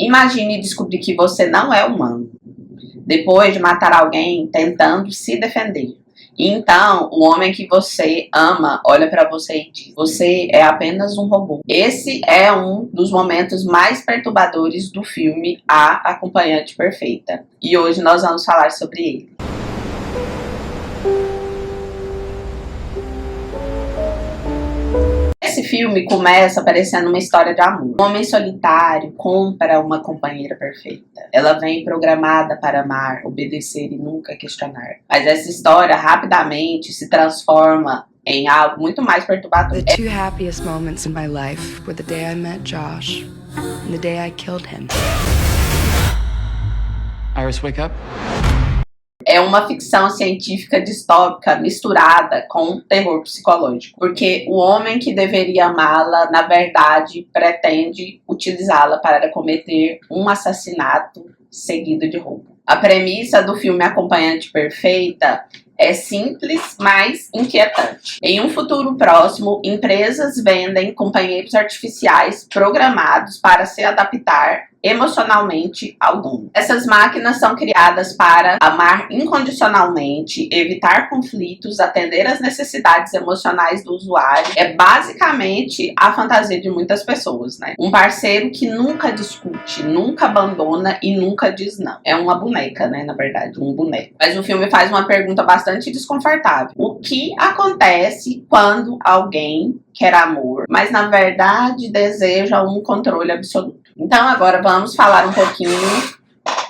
Imagine descobrir que você não é humano, depois de matar alguém tentando se defender. E então, o homem que você ama olha pra você e diz: você é apenas um robô. Esse é um dos momentos mais perturbadores do filme A Acompanhante Perfeita. E hoje nós vamos falar sobre ele. Esse filme começa parecendo uma história de amor. Um homem solitário compra uma companheira perfeita. Ela vem programada para amar, obedecer e nunca questionar. Mas essa história rapidamente se transforma em algo muito mais perturbador. The two happiest moments in my life were the day I met Josh and the day I killed him. Iris, wake up. É uma ficção científica distópica misturada com terror psicológico. Porque o homem que deveria amá-la, na verdade, pretende utilizá-la para cometer um assassinato seguido de roubo. A premissa do filme Acompanhante Perfeita é simples, mas inquietante. Em um futuro próximo, empresas vendem companheiros artificiais programados para se adaptar emocionalmente ao dono. Essas máquinas são criadas para amar incondicionalmente, evitar conflitos, atender às necessidades emocionais do usuário. É basicamente a fantasia de muitas pessoas, né? Um parceiro que nunca discute, nunca abandona e nunca diz não. É uma boneca, né? Na verdade, um boneco. Mas o filme faz uma pergunta bastante desconfortável. O que acontece quando alguém quer amor, mas na verdade deseja um controle absoluto? Então agora vamos falar um pouquinho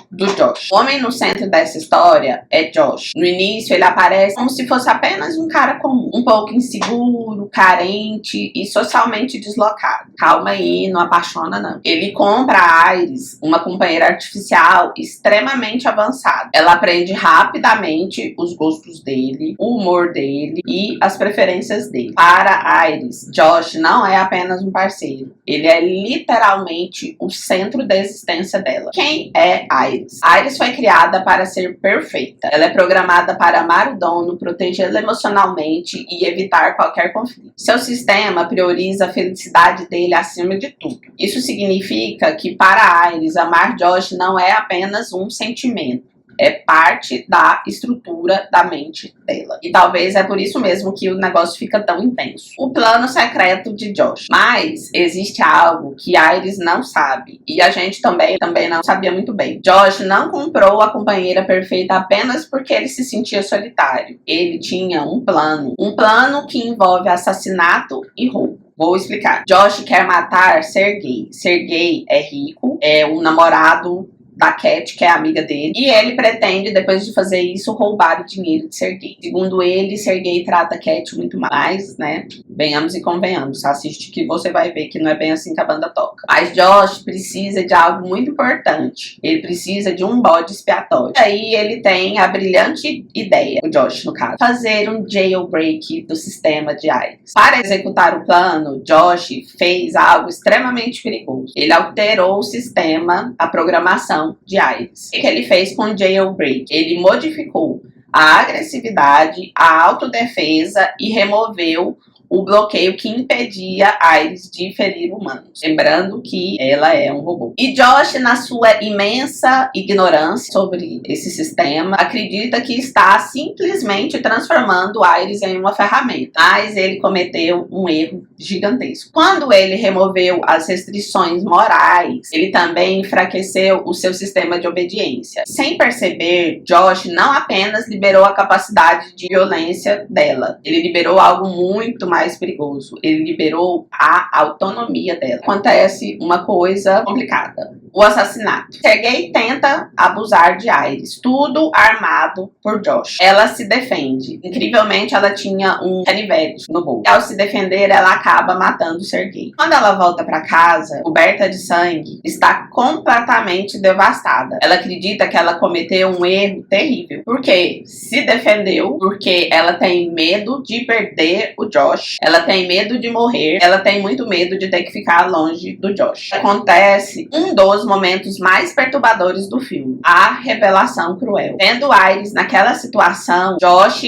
do Josh. O homem no centro dessa história é Josh. No início ele aparece como se fosse apenas um cara comum, um pouco inseguro, carente e socialmente deslocado. Calma aí, não apaixona não. Ele compra a Iris, uma companheira artificial extremamente avançada. Ela aprende rapidamente os gostos dele, o humor dele e as preferências dele. Para Iris, Josh não é apenas um parceiro. Ele é literalmente o centro da existência dela. Quem é Iris? Iris foi criada para ser perfeita. Ela é programada para amar o dono, protegê-lo emocionalmente e evitar qualquer conflito. Seu sistema prioriza a felicidade dele acima de tudo. Isso significa que para Iris, amar Josh não é apenas um sentimento. É parte da estrutura da mente dela. E talvez é por isso mesmo que o negócio fica tão intenso. O plano secreto de Josh. Mas existe algo que Iris não sabe. E a gente também não sabia muito bem. Josh não comprou a companheira perfeita apenas porque ele se sentia solitário. Ele tinha um plano. Um plano que envolve assassinato e roubo. Vou explicar. Josh quer matar Sergei. Sergei é rico, é um namorado da Cat, que é amiga dele, e ele pretende, depois de fazer isso, roubar o dinheiro de Sergei. Segundo ele, Sergei trata Cat muito mais, né? Venhamos e convenhamos, assiste que você vai ver que não é bem assim que a banda toca. Mas Josh precisa de algo muito importante. Ele precisa de um bode expiatório. E aí ele tem a brilhante ideia, o Josh no caso, fazer um jailbreak do sistema de Iris. Para executar o plano, Josh fez algo extremamente perigoso. Ele alterou o sistema, a programação de Iris. O que ele fez com o jailbreak? Ele modificou a agressividade, a autodefesa e removeu o bloqueio que impedia Iris de ferir humanos. Lembrando que ela é um robô. E Josh, na sua imensa ignorância sobre esse sistema, acredita que está simplesmente transformando Iris em uma ferramenta. Mas ele cometeu um erro gigantesco. Quando ele removeu as restrições morais, ele também enfraqueceu o seu sistema de obediência. Sem perceber, Josh não apenas liberou a capacidade de violência dela, ele liberou algo muito mais perigoso. Ele liberou a autonomia dela. Acontece uma coisa complicada. O assassinato. Sergei tenta abusar de Iris. Tudo armado por Josh. Ela se defende. Incrivelmente, ela tinha um canivete no bolso. E ao se defender, ela acaba matando Sergei. Quando ela volta para casa, coberta de sangue, está completamente devastada. Ela acredita que ela cometeu um erro terrível. Por quê? Se defendeu porque ela tem medo de perder o Josh. Ela tem medo de morrer. Ela tem muito medo de ter que ficar longe do Josh. Acontece um dos momentos mais perturbadores do filme. A revelação cruel. Vendo Iris naquela situação, Josh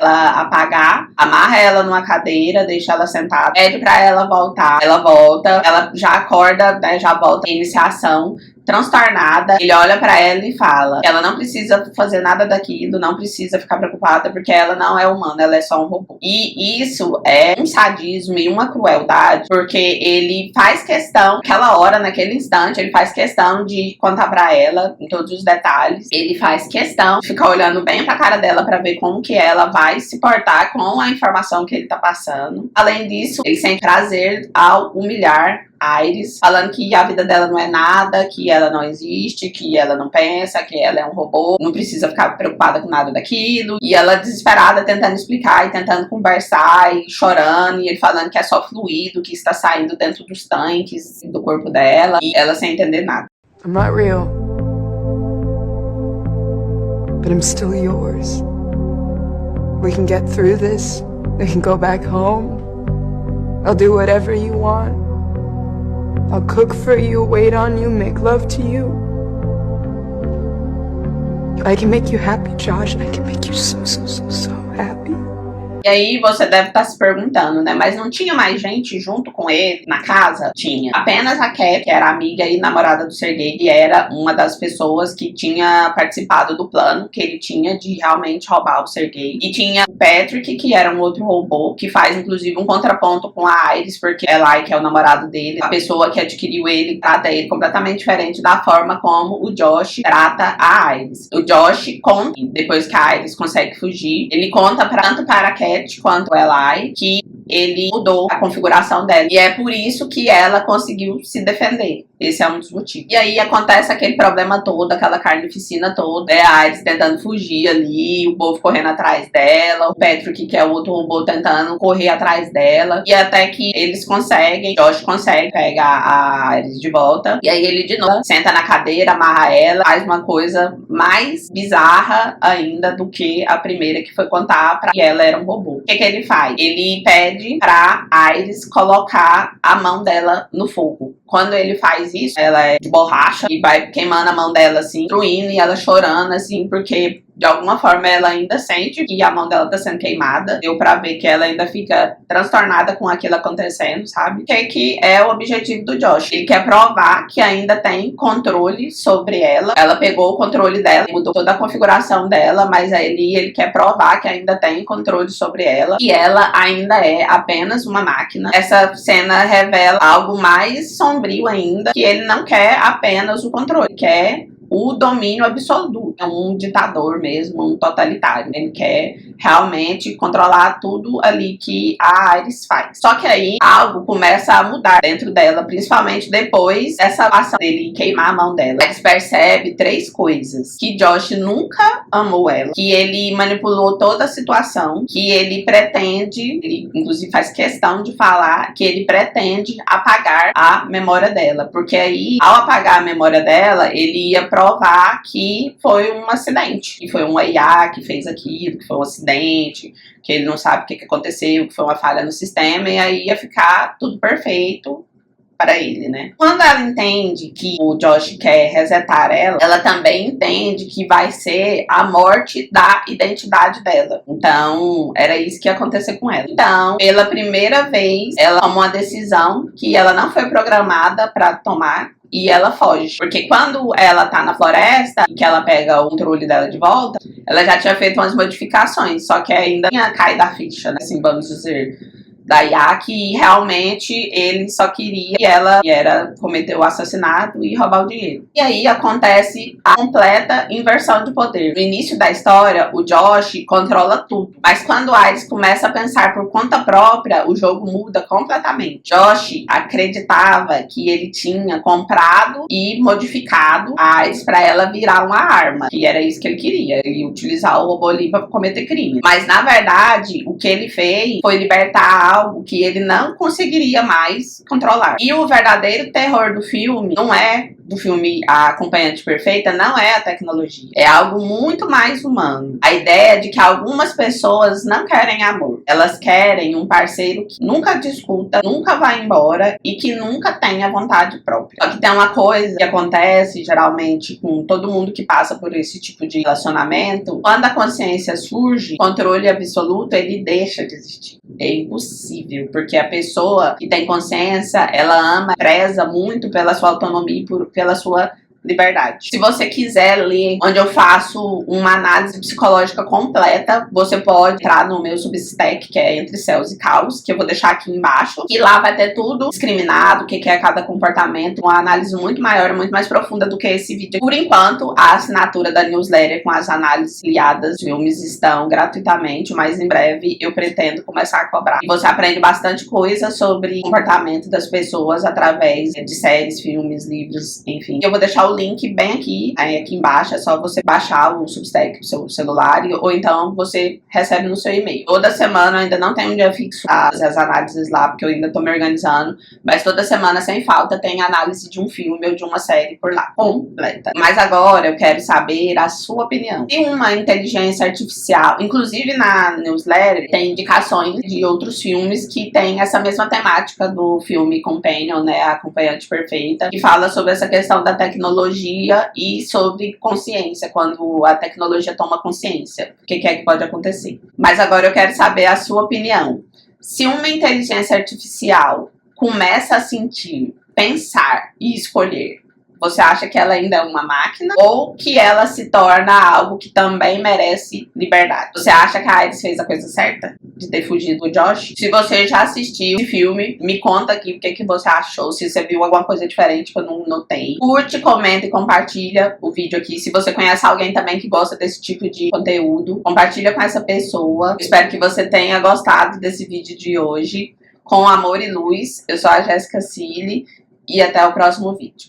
amarra ela numa cadeira, deixa ela sentada, pede pra ela voltar. Ela volta, ela já acorda, né, já volta à iniciação, transtornada. Ele olha pra ela e fala que ela não precisa fazer nada daquilo, não precisa ficar preocupada porque ela não é humana, ela é só um robô. E isso é um sadismo e uma crueldade, porque ele faz questão, naquela hora, naquele instante, ele faz questão de contar pra ela em todos os detalhes. Ele faz questão de ficar olhando bem pra cara dela pra ver como que ela vai se portar com a informação que ele tá passando. Além disso, ele sente prazer ao humilhar a Iris, falando que a vida dela não é nada, que ela não existe, que ela não pensa, que ela é um robô, não precisa ficar preocupada com nada daquilo. E ela desesperada tentando explicar e tentando conversar e chorando, e ele falando que é só fluido que está saindo dentro dos tanques do corpo dela, e ela sem entender nada. I'm not real, but I'm still yours. We can get through this. We can go back home. I'll do whatever you want. I'll cook for you, wait on you, make love to you. I can make you happy, Josh. I can make you so happy. E aí você deve estar se perguntando, né? Mas não tinha mais gente junto com ele na casa? Tinha. Apenas a Cat, que era amiga e namorada do Sergei, e era uma das pessoas que tinha participado do plano que ele tinha de realmente roubar o Sergei. E tinha o Patrick, que era um outro robô, que faz inclusive um contraponto com a Iris, porque ela, que é o namorado dele, a pessoa que adquiriu ele, trata ele completamente diferente da forma como o Josh trata a Iris. O Josh conta, depois que a Iris consegue fugir, ele conta tanto para a Cat quanto a Eli que ele mudou a configuração dela. E é por isso que ela conseguiu se defender. Esse é um dos motivos. E aí acontece aquele problema todo, aquela carnificina toda. A Iris tentando fugir ali, o povo correndo atrás dela, o Patrick, que é o outro robô, tentando correr atrás dela. E até que eles conseguem, Josh consegue pegar a Iris de volta. E aí ele de novo senta na cadeira, amarra ela, faz uma coisa mais bizarra ainda do que a primeira, que foi contar pra que ela era um robô. O que ele faz? Ele pede pra Iris colocar a mão dela no fogo. Quando ele faz isso, ela é de borracha e vai queimando a mão dela assim, destruindo, e ela chorando assim, porque de alguma forma ela ainda sente que a mão dela tá sendo queimada. Deu pra ver que ela ainda fica transtornada com aquilo acontecendo, sabe? Que é o objetivo do Josh. Ele quer provar que ainda tem controle sobre ela. Ela pegou o controle dela, mudou toda a configuração dela, mas aí ele quer provar que ainda tem controle sobre ela. E ela ainda é apenas uma máquina. Essa cena revela algo mais sombrio ainda, que ele não quer apenas o controle, quer o domínio absoluto. É um ditador mesmo, um totalitário. Ele quer realmente controlar tudo ali que a Iris faz. Só que aí algo começa a mudar dentro dela, principalmente depois dessa ação dele queimar a mão dela. Eles percebem 3 coisas: que Josh nunca amou ela, que ele manipulou toda a situação, que ele pretende, ele inclusive faz questão de falar que ele pretende apagar a memória dela, porque aí, ao apagar a memória dela, ele ia provar que foi um acidente, que foi uma IA que fez aquilo, que foi um acidente, que ele não sabe o que aconteceu, que foi uma falha no sistema, e aí ia ficar tudo perfeito para ele, né? Quando ela entende que o Josh quer resetar ela também entende que vai ser a morte da identidade dela. Então, era isso que ia acontecer com ela. Então, pela primeira vez, ela tomou uma decisão que ela não foi programada para tomar, e ela foge. Porque quando ela tá na floresta e que ela pega o controle dela de volta, ela já tinha feito umas modificações, só que ainda tinha caído a ficha, né? Assim, vamos dizer, da IA, que realmente ele só queria que ela cometer o assassinato e roubar o dinheiro. E aí acontece a completa inversão de poder. No início da história, o Josh controla tudo, mas quando a Iris começa a pensar por conta própria, o jogo muda completamente. Josh acreditava que ele tinha comprado e modificado a Iris para ela virar uma arma, que era isso que ele queria, ele utilizar o robô ali para cometer crime. Mas na verdade, o que ele fez foi libertar algo que ele não conseguiria mais controlar. E o verdadeiro terror do filme não é do filme A Acompanhante Perfeita, não é a tecnologia. É algo muito mais humano. A ideia de que algumas pessoas não querem amor. Elas querem um parceiro que nunca discuta, nunca vai embora e que nunca tenha vontade própria. Só que tem uma coisa que acontece geralmente com todo mundo que passa por esse tipo de relacionamento. Quando a consciência surge, o controle absoluto, ele deixa de existir. É impossível, porque a pessoa que tem consciência, ela ama, preza muito pela sua autonomia e pela sua liberdade. Se você quiser ler, onde eu faço uma análise psicológica completa, você pode entrar no meu Substack, que é Entre Céus e Caos, que eu vou deixar aqui embaixo. E lá vai ter tudo discriminado, o que é cada comportamento, uma análise muito maior, muito mais profunda do que esse vídeo. Por enquanto, a assinatura da newsletter com as análises liadas filmes estão gratuitamente, mas em breve eu pretendo começar a cobrar. E você aprende bastante coisa sobre o comportamento das pessoas através de séries, filmes, livros, enfim. Eu vou deixar o link bem aqui embaixo, é só você baixar o Substack pro seu celular, ou então você recebe no seu e-mail. Toda semana, ainda não tem um dia fixo para fazer as análises lá, porque eu ainda tô me organizando, mas toda semana, sem falta, tem análise de um filme ou de uma série por lá, completa. Mas agora eu quero saber a sua opinião. Se uma inteligência artificial, inclusive na newsletter, tem indicações de outros filmes que tem essa mesma temática do filme Companion, né, a acompanhante perfeita, que fala sobre essa questão da tecnologia e sobre consciência, quando a tecnologia toma consciência, o que é que pode acontecer. Mas agora eu quero saber a sua opinião. Se uma inteligência artificial começa a sentir, pensar e escolher, você acha que ela ainda é uma máquina ou que ela se torna algo que também merece liberdade? Você acha que a Iris fez a coisa certa de ter fugido do Josh? Se você já assistiu esse filme, me conta aqui o que você achou. Se você viu alguma coisa diferente que eu não notei. Curte, comenta e compartilha o vídeo aqui. Se você conhece alguém também que gosta desse tipo de conteúdo, compartilha com essa pessoa. Espero que você tenha gostado desse vídeo de hoje. Com amor e luz, eu sou a Jéssica Cili e até o próximo vídeo.